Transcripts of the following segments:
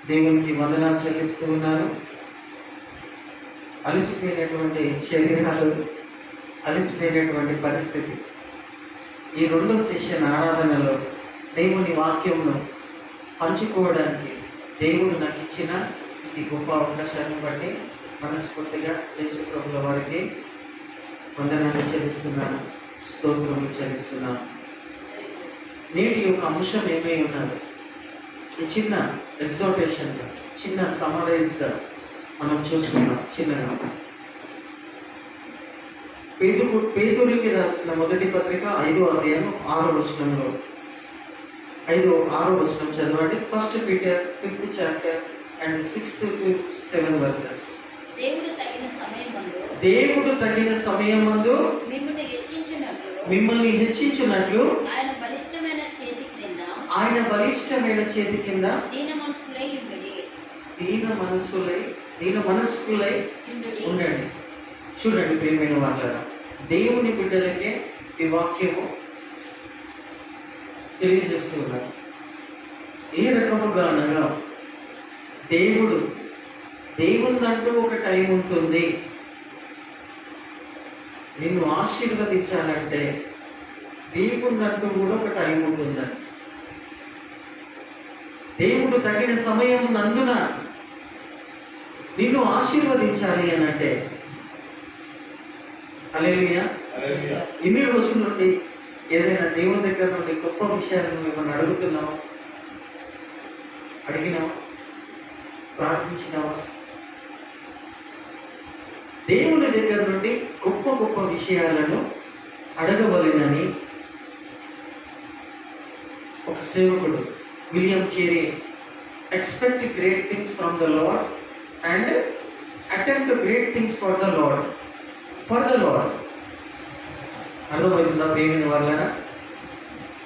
దేవునికి వందనాలు చెల్లిస్తూ ఉన్నాను. అలసిపోయినటువంటి శరీరాలు, అలసిపోయినటువంటి పరిస్థితి, ఈ రెండో సెషన్ ఆరాధనలో దేవుని వాక్యంను పంచుకోవడానికి దేవుడు నాకు ఇచ్చిన ఈ గొప్ప అవకాశాన్ని బట్టి మనస్ఫూర్తిగా యేసు ప్రభుల వారికి వందనాలు చెల్లిస్తున్నాను, స్తోత్రములు చెల్లిస్తున్నాను. నేటి యొక్క అంశం ఏమై ఉన్నది? ఈ చిన్న ఎగ్జార్టేషన్గా, చిన్న సమరైజ్గా మనం చూసుకున్నాం. చిన్నగా పేతురుకి రాసిన మొదటి పత్రిక 5వ అధ్యాయం 6వ వచనంలో 5-6 వచనం చదవండి. 1 Peter 5th chapter and 6th to 7 verses. దేవుడు తగిన సమయమందు మిమ్మల్ని హెచ్చించినట్లు ఆయన బలిష్టమైన చేతి కింద దీన మనస్కులై ఉండండి. చూడండి ప్రియమైన వాళ్ళారా, దేవుని బిడ్డలకే ఈ వాక్యము తెలియజేస్తూ ఉన్నారు. ఏ రకముగా అనగా, దేవునిదంటూ ఒక టైం ఉంటుంది. నిన్ను ఆశీర్వదించాలంటే దేవునిదంటూ కూడా ఒక టైం ఉంటుందని. దేవుడు తగిన సమయం నందున నిన్ను ఆశీర్వదించాలి అని అంటే, హల్లెలూయా. ఇన్ని రోజుల నుండి ఏదైనా దేవుని దగ్గర నుండి గొప్ప విషయాలను మిమ్మల్ని అడిగినావా, ప్రార్థించినావా? దేవుని దగ్గర నుండి గొప్ప గొప్ప విషయాలను అడగవలెనని ఒక సేవకుడు William Carey expect great things from the Lord and attempt great things for the Lord. అర్థమవుతుందా ప్రియమైన వాళ్ళారా?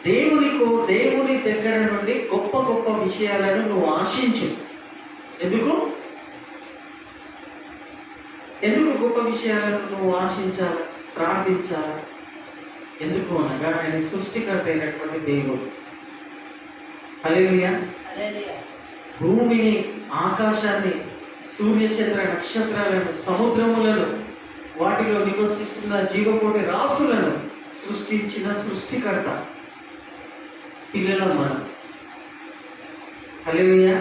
దేవుని దగ్గర నుండి గొప్ప గొప్ప విషయాలను నువ్వు ఆశించు. ఎందుకు గొప్ప విషయాలను నువ్వు ఆశించాలి, ప్రార్థించాలి? ఎందుకు అనగా, ఆయన సృష్టికర్త అయినటువంటి దేవుడు. హల్లెలూయా. భూమిని, ఆకాశాన్ని, సూర్యచంద్ర నక్షత్రాలను, సముద్రములను, వాటిలో నివసిస్తున్న జీవకోటి రాసులను సృష్టించిన సృష్టికర్త పిల్లలం మనం. హల్లెలూయా.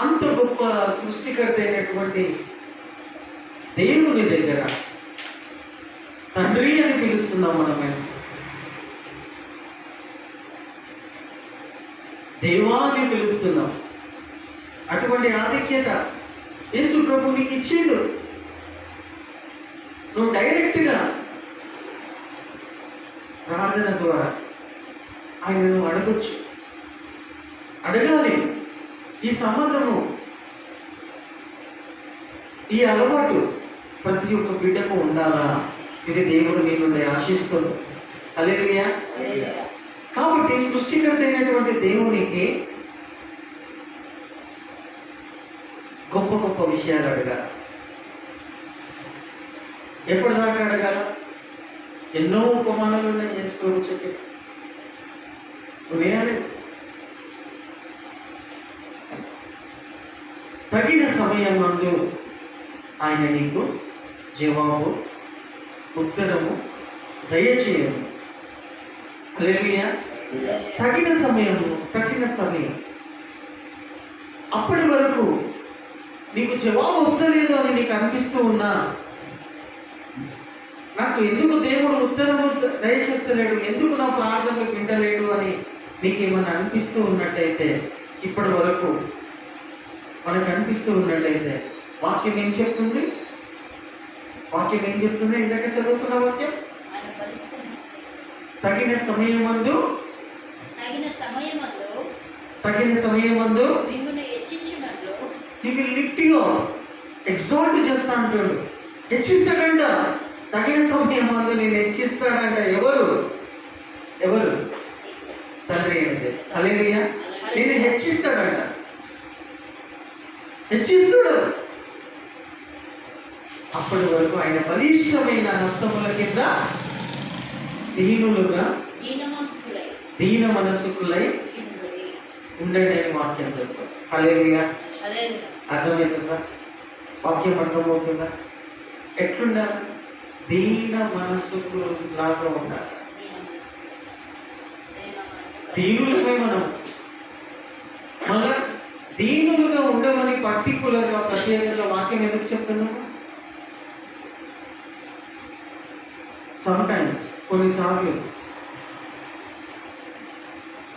అంత గొప్ప సృష్టికర్త అయినటువంటి దేవుని దగ్గర తండ్రి అని పిలుస్తున్నాం మనమే. దేవా అని పిలుస్తున్నాం. అటువంటి ఆధిక్యత యేసు ప్రభు నీకు ఇచ్చిండు. నువ్వు డైరెక్ట్గా ప్రార్థన ద్వారా ఆయనను అడగాలి. ఈ సంబంధము, ఈ అలవాటు ప్రతి ఒక్క బిడ్డకు ఉండాలా? ఇది దేవుడు నీ నుండి ఆశిస్తుంది. హల్లెలూయా. కాబట్టి సృష్టికర్త అయినటువంటి దేవునికి గొప్ప గొప్ప విషయాలు అడగాలి. ఎప్పటిదాకా అడగాల? ఎన్నో ఉపమానాలు ఉన్నాయి యేసు ప్రభు చెప్పి. వినాలి. తగిన సమయం నందు ఆయన నీకు జవాబు, ఉత్తరము దయచేయము. హల్లెలూయా. తగిన సమయం. అప్పటి వరకు నీకు జవాబు వస్తలేదు అని నీకు అనిపిస్తూ ఉన్నా, నాకు ఎందుకు దేవుడు ఉత్తరము దయచేస్తలేడు, ఎందుకు నా ప్రార్థనలు వింటలేడు అని నీకేమన్నా అనిపిస్తూ ఉన్నట్టయితే, ఇప్పటి వరకు మనకు అనిపిస్తూ ఉన్నట్టయితే, వాక్యం ఏం చెప్తుంది? ఇందాక చదువుకున్న వాక్యం, తగిన సమయమందు he will lift you up. Exalt చేస్తా అంటాడు, హెచ్చిస్తాడంట. తగిన సమయమందు నేను హెచ్చిస్తాడంట. ఎవరు? తండ్రి అయినది. హల్లెలూయా. నేను హెచ్చిస్తాడంట. హెచ్చిస్తాడు. అప్పటి వరకు ఆయన బలిష్టమైన హస్తముల కింద దీనులుగా, దీన మనసుకులై ఉండండి అని వాక్యం చెప్తారు. హల్లెలూయా. అర్థమవుతుందా? వాక్యం అర్థమవుతుందా? ఎట్లుండాలి? దీన మనసుకు లాగా ఉండాలి. దీనులమే మనం. మళ్ళా దీనులుగా ఉండమని పర్టికులర్గా ప్రత్యేకంగా వాక్యం ఎందుకు చెప్తున్నాము? సమ్టైమ్స్ కొన్నిసార్లు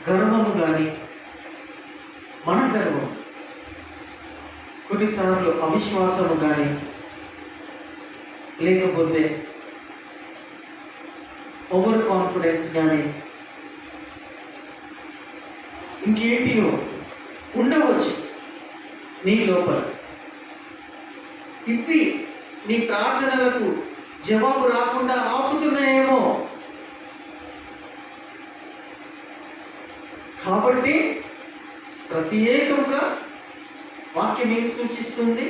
గర్వము కానీ, మన గర్వం, కొన్నిసార్లు అవిశ్వాసము కానీ, లేకపోతే ఓవర్ కాన్ఫిడెన్స్ కానీ, ఇంకేంటియో ఉండవచ్చు నీ లోపల. ఇవి నీ ప్రార్థనలకు జవాబు రాకుండా ఆపుతున్నాయేమో. కాబట్టి ప్రత్యేకంగా వాక్యం ఏం సూచిస్తుంది?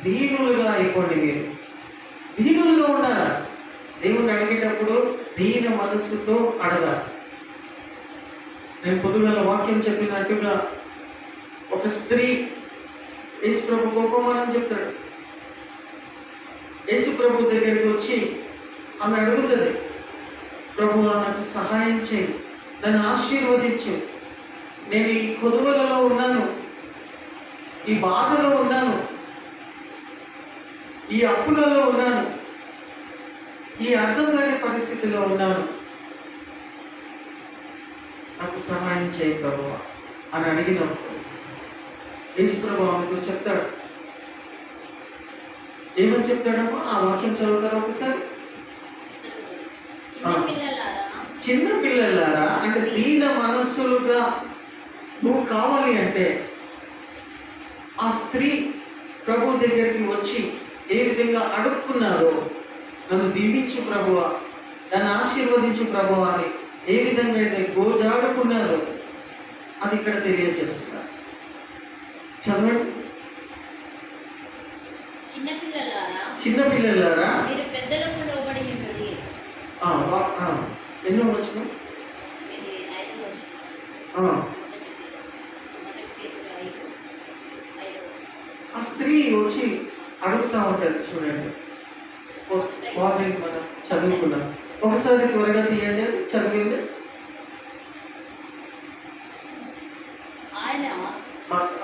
దీనులుగా అయిపోండి. మీరు దీనులుగా ఉండాలి. దేవుణ్ణి అడిగేటప్పుడు దీన మనస్సుతో అడగాలి. నేను పొద్దుగల వాక్యం చెప్పినట్టుగా ఒక స్త్రీ యేసు ప్రభు కోపమని చెప్తాడు. యేసు ప్రభు దగ్గరికి వచ్చి ఆమె అడుగుతుంది, ప్రభువా నాకు సహాయం చేయి, నన్ను ఆశీర్వదించు, నేను ఈ కొదువలలో ఉన్నాను, ఈ బాధలో ఉన్నాను, ఈ అప్పులలో ఉన్నాను, ఈ అర్థం కాని పరిస్థితిలో ఉన్నాను, నాకు సహాయం చేయి ప్రభువా అని అడిగినప్పుడు యేసు ప్రభు ఆమెతో చెప్తాడు. ఏమని చెప్తాడమ్మా? ఆ వాక్యం చదువుతారా ఒకసారి? చిన్న పిల్లలారా అంటే దీన మనస్సులుగా నువ్వు కావాలి అంటే ఆ స్త్రీ ప్రభు దగ్గరికి వచ్చి ఏ విధంగా అడుక్కున్నారో, నన్ను దీవించు ప్రభువా, నన్ను ఆశీర్వదించు ప్రభువా అని ఏ విధంగా అయితే గోజాడుకున్నారో అది ఇక్కడ తెలియజేస్తున్నారు. చదవండి. చిన్న పిల్లలారా ఎన్నో వచ్చిన ఆ స్త్రీ వచ్చి అడుగుతా ఉంటుంది. చూడండి, మార్నింగ్ మనం చదువుకున్నాం. ఒకసారి త్వరగా తీయండి, చదివింది.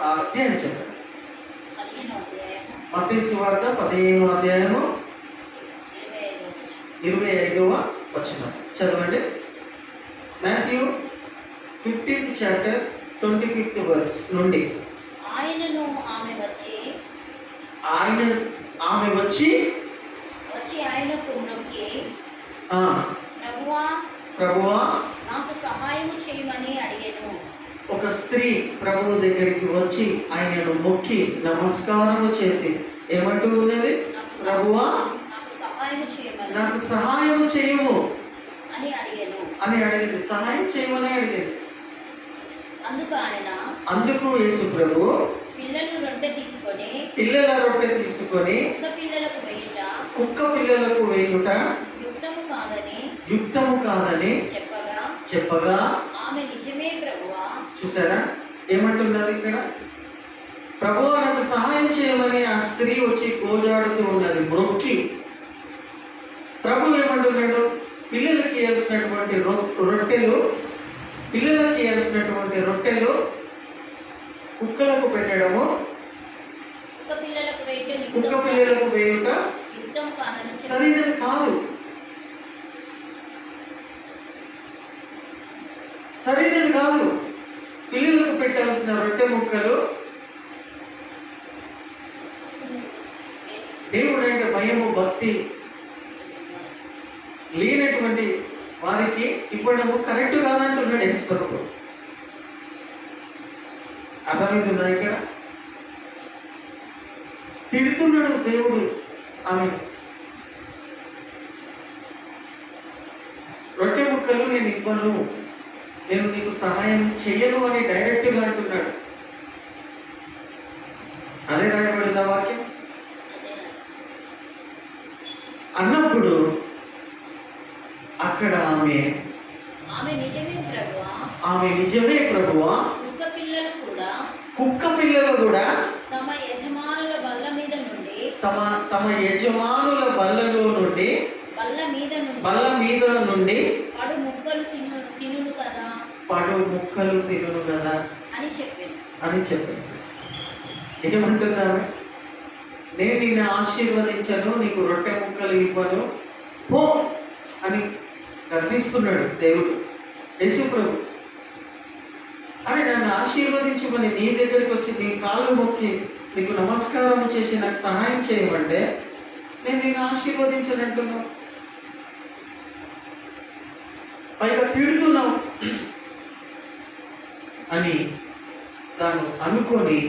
అధ్యాయం చెప్పండి. మత్తయి సువార్త 15వ అధ్యాయము 25వ వచనం చదవండి. Matthew 15th chapter 25th verse నుండి. ఆమె వచ్చి ఆయనకు మొక్కి, ప్రభువా నాకు సహాయము చేయమని అడిగాను. ఒక స్త్రీ ప్రభువు దగ్గరికి వచ్చి ఆయనను మొక్కి నమస్కారము చేసి ఏమంటూ ఉన్నది? ప్రభువా నాకు సహాయం చేయము అని అడిగింది. సహాయం చేయమని అడిగింది. అందుకు యేసు ప్రభు పిల్లల రొట్టె తీసుకొని కుక్క పిల్లలకు వేయుట యుక్తము కాదని చెప్పగా, చూసారా ఏమంటున్నది ఇక్కడ? ప్రభువా నాకు సహాయం చేయమని ఆ స్త్రీ వచ్చి గోజాడుతూ ఉన్నది, మొక్కి. ప్రభు ఏమంటున్నాడు? పిల్లలకి ఇవ్వాల్సినటువంటి రొట్టెలు, పిల్లలకి ఇవ్వాల్సినటువంటి రొట్టెలు కుక్కలకు పెట్టడము, కుక్క పిల్లలకు వేయుట సరైనది కాదు. సరైనది కాదు. పిల్లలకు పెట్టాల్సిన రొట్టె ముక్కలు దేవుడు అంటే భయము భక్తి లేనటువంటి వారికి ఇవ్వడము కరెక్ట్ కాదంటున్నాడు యేసు ప్రభు. అర్థమవుతుందా? ఇక్కడ తిడుతున్నాడు దేవుడు ఆమె. రొట్టె ముక్కలు నేను ఇవ్వను, నేను నీకు సహాయం చెయ్యను అని డైరెక్ట్గా అంటున్నాడు. అదే రాయబడిన వాక్యం. అన్నప్పుడు అక్కడ ఆమె నిజమే ప్రభువా కుక్క పిల్లలు కూడా తమ యజమానుల బల్ల మీద నుండి తమ యజమానుల బల్లలో నుండి బల్ల మీద నుండి పడు ముక్కలు తినును కదా అని చెప్పింది. ఏమంటున్నావు? నేను నిన్ను ఆశీర్వదించను, నీకు రొట్టె ముక్కలు ఇవ్వను, పో అని గర్దిస్తున్నాడు దేవుడు. యేసు ప్రభు అని నన్ను ఆశీర్వదించుకొని నీ దగ్గరికి వచ్చి నీ కాళ్ళు మొక్కి నీకు నమస్కారం చేసి నాకు సహాయం చేయమంటే నేను నిన్ను ఆశీర్వదించనంటున్నావు, పైగా తిడుతున్నావు అని తాను అనుకొని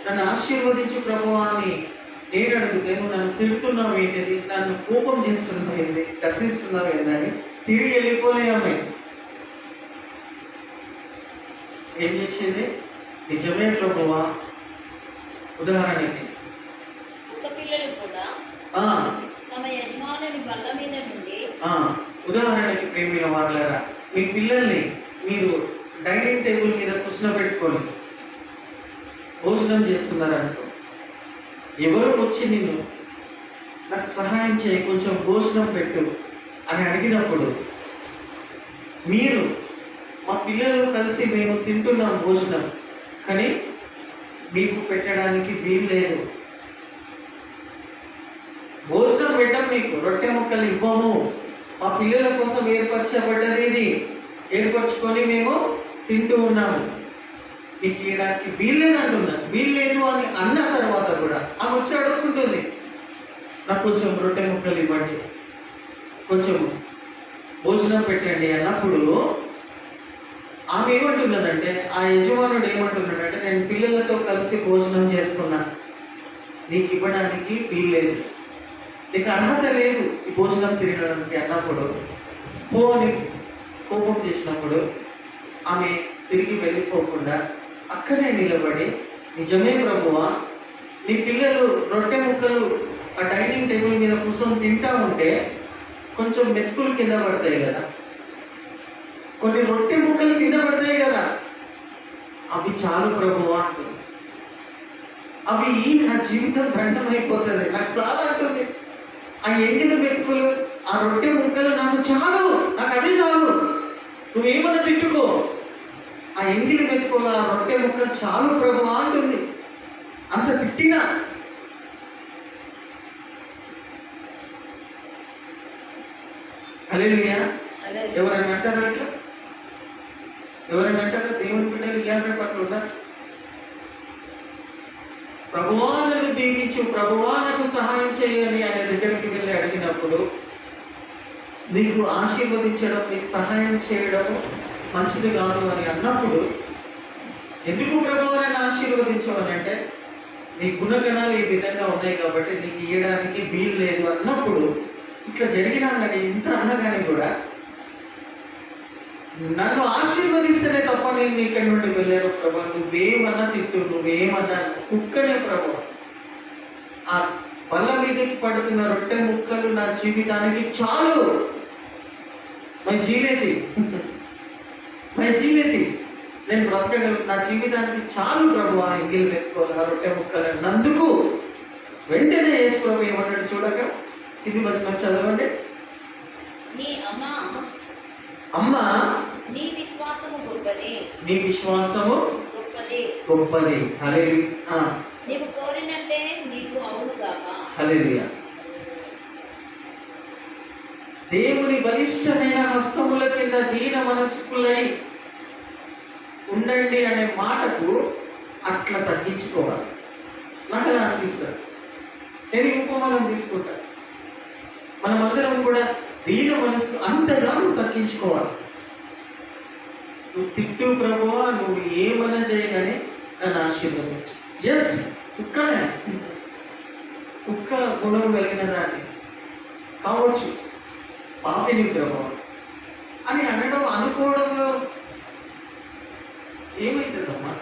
నన్ను ఆశీర్వదించు ప్రభువా అని నేను అడిగితే నువ్వు నన్ను తిడుతున్నావు ఏంటిది, నన్ను కోపం చేస్తున్నావు ఏంటి, గద్దిస్తున్నావు ఏంటని తిరిగి వెళ్ళిపోలేమే. ఏం చేసేది? నిజమే ప్రభువా. ఉదాహరణకి ఉదాహరణకి ప్రేమిల వారులారా, మీ పిల్లల్ని మీరు డైనింగ్ టేబుల్ మీద కూర్చోబెట్టుకొని భోజనం చేస్తున్నారనుకో, ఎవరు వచ్చి నిన్ను నాకు సహాయం చేయి, కొంచెం భోజనం పెట్టు అని అడిగినప్పుడు మీరు మా పిల్లలు కలిసి మేము తింటున్నాం భోజనం, కానీ మీకు పెట్టడానికి వీలు లేదు, భోజనం పెట్టాం, మీకు రొట్టె ముక్కలు ఇవ్వము, మా పిల్లల కోసం ఏర్పరచబడ్డది ఇది, ఏర్పరచుకొని మేము తింటూ ఉన్నాము, మీకు ఇవ్వడానికి వీల్లేదు అంటున్నాను. వీల్లేదు అని అన్న తర్వాత కూడా ఆమె వచ్చి అడుగుతుంటుంది, నాకు కొంచెం రొట్టె ముక్కలు ఇవ్వండి, కొంచెం భోజనం పెట్టండి అన్నప్పుడు ఆమె ఏమంటున్నదంటే, ఆ యజమానుడు ఏమంటున్నాడంటే, నేను పిల్లలతో కలిసి భోజనం చేస్తున్నా, నీకు ఇవ్వడానికి వీల్లేదు, నీకు అర్హత లేదు ఈ భోజనం తినడానికి అన్నప్పుడు పో అని కోపం చేసినప్పుడు ఆమె తిరిగి వెళ్ళిపోకుండా అక్కడే నిలబడి, నిజమే ప్రభువా, నీ పిల్లలు రొట్టె ముక్కలు ఆ డైనింగ్ టేబుల్ మీద కూర్చొని తింటా ఉంటే కొంచెం మెతుకులు కింద పడతాయి కదా, కొన్ని రొట్టె ముక్కలు కింద పడతాయి కదా, అవి చాలు ప్రభువా అంటుంది. అవి నా జీవితం దండం అయిపోతుంది, నాకు చాలా అంటుంది. ఆ ఎంగిన మెతుకులు, ఆ రొట్టె ముక్కలు నాకు చాలు, నాకు అదే చాలు, నువ్వేమన్నా తిట్టుకో, ఆ ఎంగిలి మెతుకులు ఆ రొట్టె ముక్కలు చాలు ప్రభువా అంటుంది. అంత తిట్టినా హల్లెలూయా. ఎవరైనా అంటారా అట్లా? ఎవరైనా అంటారా దేవుని బిడ్డలు జ్ఞాపకం పట్ల ఉందా? ప్రభువా నన్ను దీవించు, ప్రభువా నాకు సహాయం చేయని ఆయన దగ్గరికి వెళ్ళి అడిగినప్పుడు నీకు ఆశీర్వదించడం, నీకు సహాయం చేయడం మంచిది కాదు అని అన్నప్పుడు, ఎందుకు ప్రభువా నన్ను ఆశీర్వదించవని అంటే నీ గుణగణాలు ఈ విధంగా ఉన్నాయి కాబట్టి నీకు ఇవ్వడానికి వీలు లేదు అన్నప్పుడు, ఇట్లా జరిగినా కానీ ఇంత అన్నా కానీ కూడా నన్ను ఆశీర్వదిస్తేనే తప్ప నేను ఇక్కడి నుండి వెళ్ళాను ప్రభా, నువ్వేమన్నా తిట్టు, నువ్వేమన్నా కుక్కనే ప్రభా, ఆ బల్ల మీదకి పడుతున్న రొట్టె ముక్కలు నా జీవితానికి చాలు, మై జీవితి నేను బ్రతకగలను, నా జీవితానికి చాలు ప్రభు ఆ ఎంగిలి పెట్టుకోవాలి ఆ రొట్టె ముక్కలు అన్నందుకు వెంటనే యేసు ప్రభు ఏమన్నాడు చూడక, ఇది వచనం చదవండి. అమ్మా నీ విశ్వాసము గొప్పది. హల్లెలూయా. నీవు కోరినట్టే నీకు అవునుగాక. హల్లెలూయా. దేవుని బలిష్టమైన హస్తముల కింద దీన మనస్కులై ఉండండి అనే మాటకు అట్లా తగ్గించుకోవాలి. నాకు అలా అనిపిస్తుంది. నేను ఉపమానం తీసుకుంటా, మనమందరం కూడా దీన మనసుకు అంతగా తగ్గించుకోవాలి. నువ్వు తిట్టు ప్రభువా, నువ్వు ఏమన్నా చేయగానే నన్ను ఆశీర్వదించు. ఎస్, కుక్కనే, కుక్క గుణం కలిగిన దాన్ని కావచ్చు, పాపిని ప్రభువా అని అనడం, అనుకోవడంలో ఏమవుతుందమ్మా?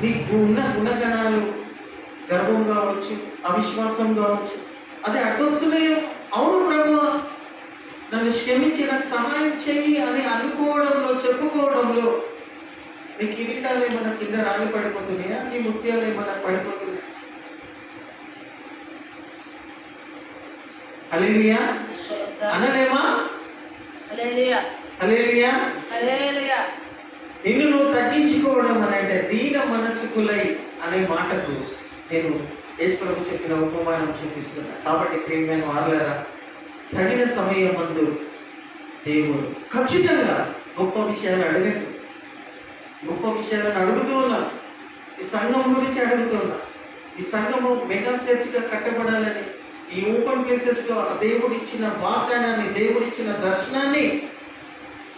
నీకు ఉన్న గుణగణాలు గర్వం కావచ్చు, అవిశ్వాసం కావచ్చు, అది అడ్డొస్తున్నాయో, అవును ప్రభువా నన్ను క్షమించి నాకు సహాయం చెయ్యి అని అనుకోవడంలో, చెప్పుకోవడంలో నీ కిరీటాలు ఏమైనా కింద రాలి పడిపోతున్నాయా? నీ ముత్యాలు ఏమైనా పడిపోతున్నాయా? హల్లెలూయా అనలేమా? హల్లెలూయా హల్లెలూయా. హల్లెలూయా. నిన్ను నువ్వు తగ్గించుకోవడం అని అంటే దీన మనస్కులై అనే మాటకు నేను యేసుప్రభు చెప్పిన ఉపమానం చూపిస్తున్నా. కాబట్టి ప్రియమైన వారులారా, తగిన సమయం మందు దేవుడు ఖచ్చితంగా గొప్ప విషయాలు అడగండి. గొప్ప విషయాలను అడుగుతూ ఉన్నాం. ఈ సంఘం గురించి అడుగుతూ ఉన్నాం. ఈ సంఘము మెగా చర్చిగా కట్టబడాలని, ఈ ఓపెన్ ప్లేసెస్ లో దేవుడు ఇచ్చిన వాగ్దానాన్ని, దేవుడు ఇచ్చిన దర్శనాన్ని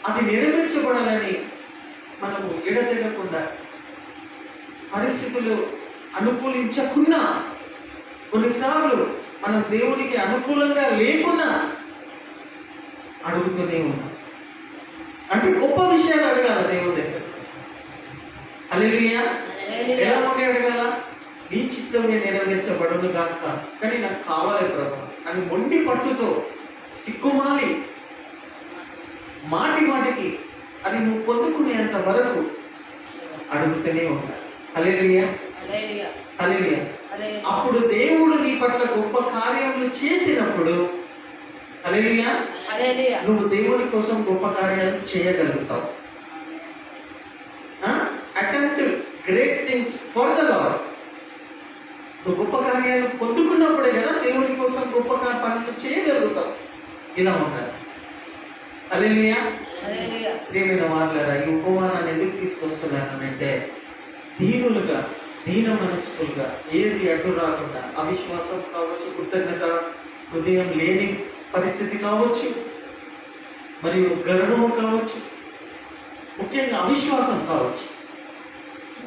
అది నెరవేర్చబడాలని మనము ఎడతెగకుండా, పరిస్థితులు అనుకూలించకుండా, కొన్నిసార్లు మనం దేవునికి అనుకూలంగా లేకున్నా అడుగుతూనే ఉన్నాం. అంటే గొప్ప విషయాలు అడగాల దేవుడి దగ్గర. హల్లెలూయా. ఎలా ఉండి అడగాల? నీ చిత్తమే నెరవేర్చబడును గాక, కానీ నాకు కావాలి ప్రభు అని మొండి పట్టుతో, సిగ్గుమాలి మాటి మాటికి అది నువ్వు పొందుకునేంత వరకు అడుగుతూనే ఉంటా. హల్లెలూయా. హల్లెలూయా. అప్పుడు దేవుడు నీ పట్ల గొప్ప కార్యములు చేసినప్పుడు, హల్లెలూయా, నువ్వు దేవుని కోసం గొప్ప కార్యాలు చేయగలుగుతావు. Attempt great things for the Lord. నువ్వు గొప్ప కార్యాలు పొందుకున్నప్పుడే కదా దేవుని కోసం గొప్ప పనులు చేయగలుగుతావు. ఇలా ఉంటారు. హల్లెలూయా. ప్రియమైన వారులారా, ఈ ఉపమానాన్ని ఎందుకు తీసుకొస్తున్నానంటే దీనులుగా, దీన మనస్కులుగా, ఏది అడ్డు రాకుండా, అవిశ్వాసం కావచ్చు, కృతజ్ఞత హృదయం లేని పరిస్థితి కావచ్చు, మరియు గర్వము కావచ్చు, ముఖ్యంగా అవిశ్వాసం కావచ్చు.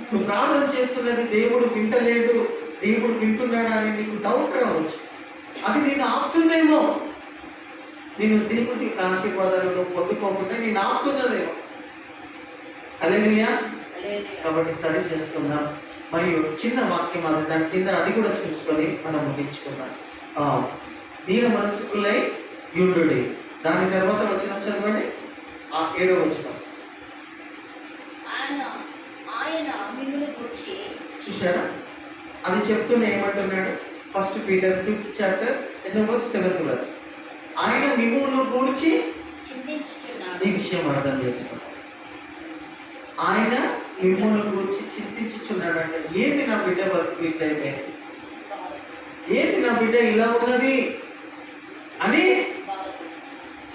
నువ్వు ప్రార్థన చేస్తున్నది దేవుడు వింటలేడు, దేవుడు వింటున్నాడా అని నీకు డౌట్ రావచ్చు. అది నేను ఆపుతుందేమో, నేను దేవుడి ఆశీర్వాదాలను పొందుకోకుండా నేను ఆపుతున్నదేమో. హల్లెలూయా. కాబట్టి సరి చేసుకుందాం. మరియు చిన్న వాక్యం అది, దాని కింద అది కూడా చూసుకొని మనం ముగించుకుందాం. దీన మనస్కులై యుండుడి. దాని తర్వాత వచ్చిన చదవండి, 7వ వచనం. చూసారా? అది చెప్తూనే ఏమంటున్నాడు? 1 Peter 5th chapter 7th verse. ఆయన మిమ్మును గూర్చి ఈ విషయం అర్థం చేసుకోండి. ఆయన మిమ్మును గూర్చి చింతించుచున్నాడు. అంటే ఏది నా బిడ్డ బతుకు ఇట్లయిపోయింది, ఏది నా బిడ్డ ఇలా ఉన్నది అని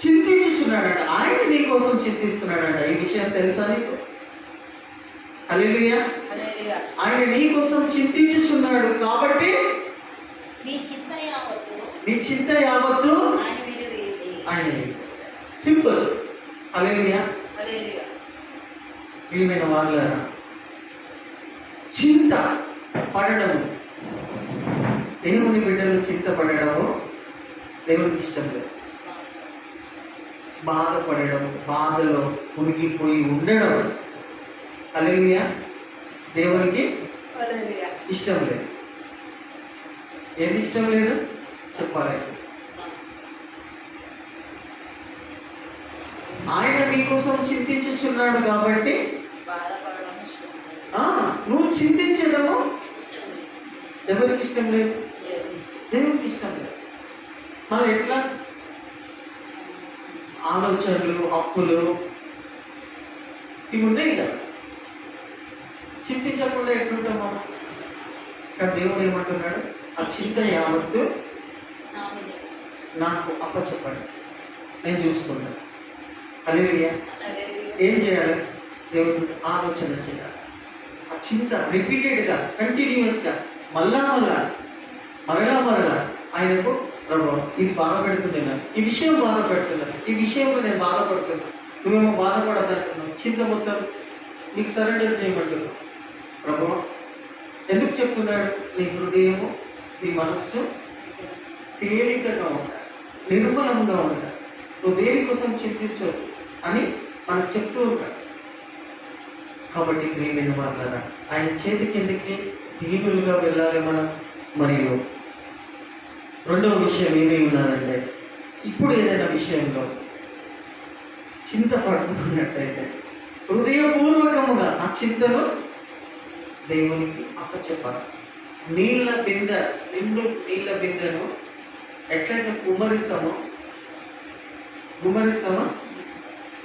చింతించుచున్నాడంట. ఆయన నీ కోసం చింతిస్తున్నాడంట. ఈ విషయం తెలుసా నీకు? హల్లెలూయా. ఆయన నీ కోసం చింతించుచున్నాడు. కాబట్టి నీ చింత యావత్తు ఆయన. సింపుల్. హల్లెలూయా. ప్రియమైన వారులారా, చింత పడడము, దేవుని బిడ్డలు చింత పడడము దేవునికి ఇష్టం లేదు. బాధపడడం, బాధలో మునిగిపోయి ఉండడం, హల్లెలూయా, దేవునికి ఇష్టం లేదు. ఏది ఇష్టం లేదు చెప్పాలి? ఆయన నీకోసం చింతించుచున్నాడు కాబట్టి నువ్వు చింతించడము ఎవరికి ఇష్టం లేదు? దేవునికి ఇష్టం లేదు. మళ్ళీ ఎట్లా? ఆలోచనలు, అప్పులు ఇవి ఉన్నాయి కదా, చింతించకుండా ఎట్లుంటాం మనం? కానీ దేవుడు ఏమంటున్నాడు? ఆ చింత యావత్తు నాకు అప్పచెప్పండి, నేను చూసుకుంటాను. హల్లెలూయా. ఏం చేయాలి? దేవుడు ఆలోచన చేయాలి. ఆ చింత రిపీటెడ్గా, కంటిన్యూస్గా, మరలా ఆయనకు, ప్రభు ఇది బాధ పెడుతున్నా, ఈ విషయం బాధ పెడుతున్నా, ఈ విషయంలో నేను బాధపడుతున్నా, నువ్వేమో బాధపడద్దంటున్నావు, చింత మొత్తం నీకు సరెండర్ చేయమంటున్నావు. ప్రభు ఎందుకు చెప్తున్నాడు? నీ హృదయము, నీ మనస్సు తేలికగా ఉండాలి, నిర్మలంగా ఉండాలి, నువ్వు దేనికోసం చింతించవు అని మనకు చెప్తూ ఉంటాడు. కాబట్టి ప్రియమైన వారులారా, ఆయన చేతి కిందకి దీనులుగా వెళ్ళాలి మనం. మరియు రెండవ విషయం ఏమై ఉన్నదంటే, ఇప్పుడు ఏదైనా విషయంలో చింతపడుతున్నట్టయితే హృదయపూర్వకముగా ఆ చింతను దేవునికి అప్పచెప్పాలి. నిండు నీళ్ళ బిందెను ఎట్లయితే గుమ్మరిస్తామో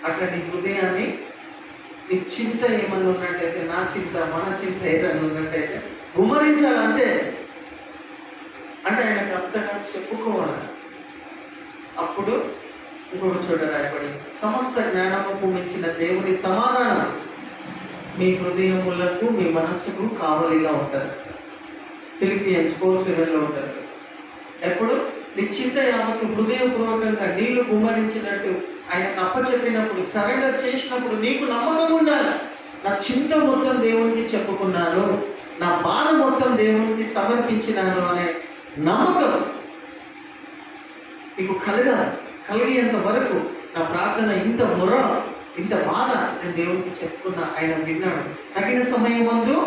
అట్లా నీ హృదయాన్ని, నీ చింత ఏమన్నా ఉన్నట్టయితే, నా చింత మన చింత ఏదన్నా ఉన్నట్టయితే గుమ్మరించాలి అంతే. అంటే ఆయనకు అంతగా చెప్పుకోవాలి. అప్పుడు ఇంకొక చోట రాయబడి, సమస్త జ్ఞానముకు మించిన దేవుని సమాధానం మీ హృదయములకు మీ మనస్సుకు కావలిగా ఉంటుంది. ఫిలిపియన్స్ 4:7 ఉంటుంది. ఎప్పుడు నీ చింత యావత్తు హృదయపూర్వకంగా నీళ్లు గుమ్మరించినట్టు ఆయనకు అప్పచెప్పినప్పుడు, సరెండర్ చేసినప్పుడు నీకు నమ్మకం ఉండాలి. నా చింత మొత్తం దేవునికి చెప్పుకున్నాను, నా బాధ మొత్తం దేవునికి సమర్పించినాను అనే నమ్మకం నీకు కలిగేంత వరకు నా ప్రార్థన ఇంత మొర, ఇంత బాధ నేను దేవునికి చెప్పుకున్నా, ఆయన విన్నాడు. తగిన సమయం ముందు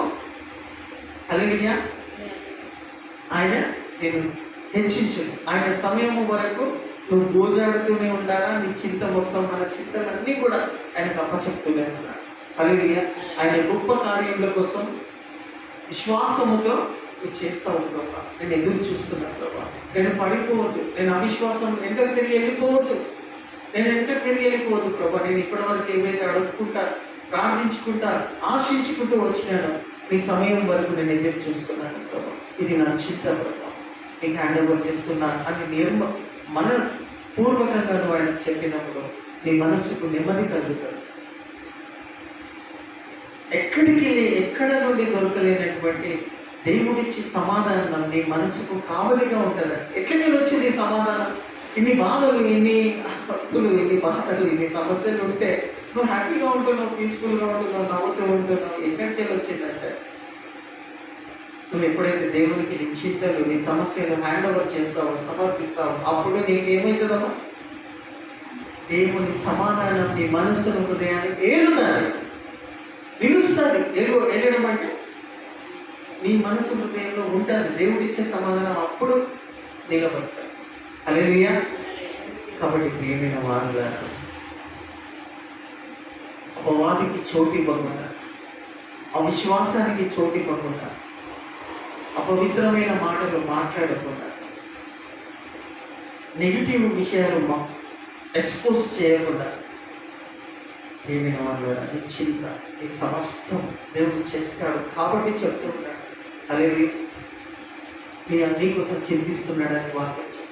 హల్లెలూయా ఆయన నేను హెచ్చించు. ఆయన సమయం వరకు నువ్వు గోజాడుతూనే ఉండాలా. నీ చింత మొత్తం, మన చింతలన్నీ కూడా ఆయనకు అప్పచెప్తూనే ఉండాలి. హల్లెలూయా. ఆయన గొప్ప కార్యముల కోసం విశ్వాసముతో నువ్వు చేస్తూ ఉంటావు. నేను ఎదురు చూస్తున్నాను ప్రభా, నేను పడిపోవద్దు, నేను అవిశ్వాసం వెనక తిరిగి వెళ్ళిపోవద్దు ప్రభా. నేను ఇప్పటి వరకు ఏవైతే అడుగుకుంటా, ప్రార్థించుకుంటా, ఆశించుకుంటూ వచ్చినానో నీ సమయం వరకు నేను ఎదురు చూస్తున్నాను ప్రభా. ఇది నా చింత ప్రభా, నీకు హ్యాండ్ ఓవర్ చేస్తున్నా అని మన పూర్వకంగా నువ్వు ఆయనకు చెప్పినప్పుడు నీ మనస్సుకు నెమ్మది కలుగుతుంది. ఎక్కడ నుండి దొరకలేనటువంటి దేవుడిచ్చి సమాధానం నీ మనసుకు కావలిగా ఉంటుంది. ఎక్కడికి వచ్చింది సమాధానం? ఇన్ని బాధలు, ఇన్ని తప్పులు, ఇన్ని బాధలు, ఇన్ని సమస్యలు ఉంటే నువ్వు హ్యాపీగా ఉంటున్నావు, పీస్ఫుల్గా ఉంటున్నావు, నవ్వుతూ ఉంటున్నావు. ఎక్కడికి వచ్చిందంటే నువ్వు ఎప్పుడైతే దేవునికి నీ చింతలు, నీ సమస్యలు హ్యాండ్ ఓవర్ చేస్తావో, సమర్పిస్తావో, అప్పుడు నీకేమవుతుందమ్మా? దేవుని సమాధానం నీ మనస్సును, హృదయాన్ని ఏలుతుంది, నిలుస్తుంది. వెళ్ళడం అంటే నీ మనసు హృదయంలో ఉంటుంది. దేవుడిచ్చే సమాధానం అప్పుడు నిలబడతాయి. హల్లెలూయా. కాబట్టి ప్రియమైన వారులారా, అపవాదికి చోటు ఇవ్వకుండా, అవిశ్వాసానికి చోటు ఇవ్వకుండా, అపవిత్రమైన మాటలు మాట్లాడకుండా, నెగిటివ్ విషయాలు ఎక్స్పోజ్ చేయకుండా, ప్రియమైన వారులారా, నీ చింత, నీ సమస్తం దేవుడు చేస్తాడు కాబట్టి చెప్తూ ఉన్నాడు. హల్లెలూయా. నీకోసం చింతిస్తున్నాడని వాక్యం చెప్తాడు.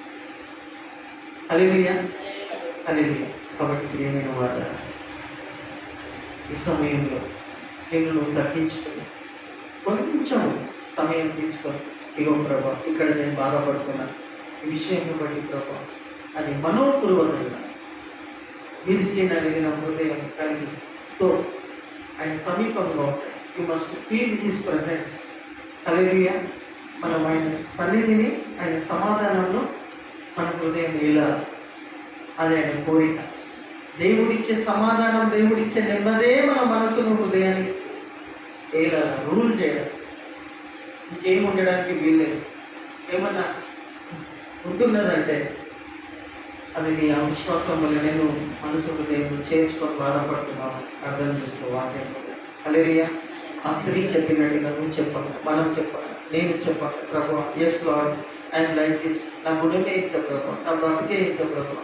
హల్లెలూయా. హల్లెలూయా. కాబట్టి ప్రియమైన వారులారా, ఈ సమయంలో నువ్వు తగ్గించుకొని కొంచెం సమయం తీసుకొని, ఇగో ప్రభా, ఇక్కడ నేను బాధపడుతున్నాను, ఈ విషయాన్ని బట్టి ప్రభా అని మనోపూర్వకంగా విధికి నలిగిన హృదయం కలిగితో ఆయన సమీపంలో you must feel his presence. Hallelujah. మనం ఆయన సన్నిధిని, ఆయన సమాధానంలో మన హృదయం వెళ్ళాలి. అది ఆయన కోరిక. దేవుడిచ్చే సమాధానం, దేవుడిచ్చే నెమ్మదే మన మనసును, హృదయాన్ని వేయాలి, రూల్ చేయాలి. ఇంకేం ఉండడానికి వీల్లేదు. ఏమన్నా ఉంటున్నదంటే అది నీ అవిశ్వాసం వల్ల నేను మనసు, హృదయం చేర్చుకొని బాధపడుతున్నావు. అర్థం చేసుకో వాక్యం. హల్లెలూయా. ఆ స్త్రీ చెప్పినట్టుగా నువ్వు చెప్పాలి, మనం చెప్పాలి, నేను చెప్పాలి. ప్రభు, yes Lord, I'm like this. నా గుణమే ఇంత ప్రభు, నా బ్రతికే ఇంత ప్రభు.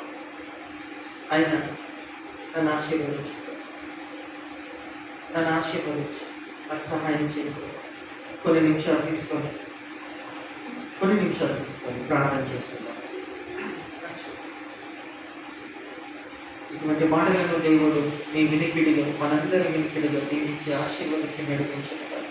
ఆయన నన్ను ఆశీర్వదించు, నాకు సహాయం చేయకు. కొన్ని నిమిషాలు తీసుకొని ప్రార్థన చేసుకుందాం. ఇటువంటి మాటలను దేవుడు మీ వినికిడిలో, మనందరి వినికిడిలో దీవించి ఆశీర్వదించి నడిపించుకుంటారు.